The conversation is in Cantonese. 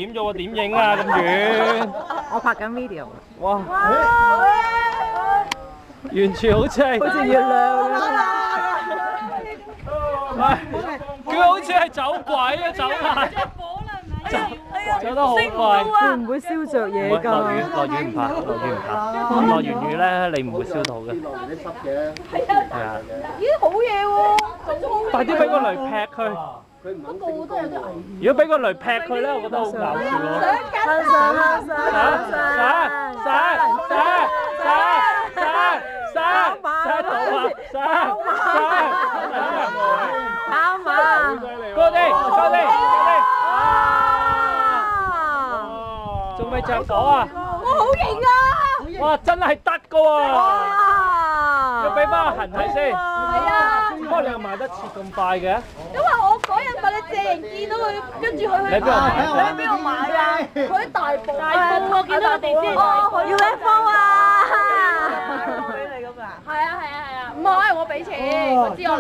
險咗喎，點影啊咁遠？我拍緊 video。哇！完全好似係好似月亮咁。喂，佢好似係走鬼啊，走埋。走得好快。會唔會燒着嘢㗎？落雨唔怕，落雨唔怕。落完雨咧，你唔會燒到嘅。係啊。咦，好嘢喎！快啲俾個雷劈佢。不過都有啲危險。如果俾個雷劈佢咧，我覺得好搞笑咯。仲未着火啊！我好型啊！哇，真係得㗎喎！要俾翻個痕睇先。係啊。不過你又賣得切咁快嘅？因為我嗰日咪你借人見到佢，跟住佢去。你邊度買？你喺邊度買啊？佢喺大埔。我見到個地址。要 UFO 啊！係啊！唔係我俾錢，我知我。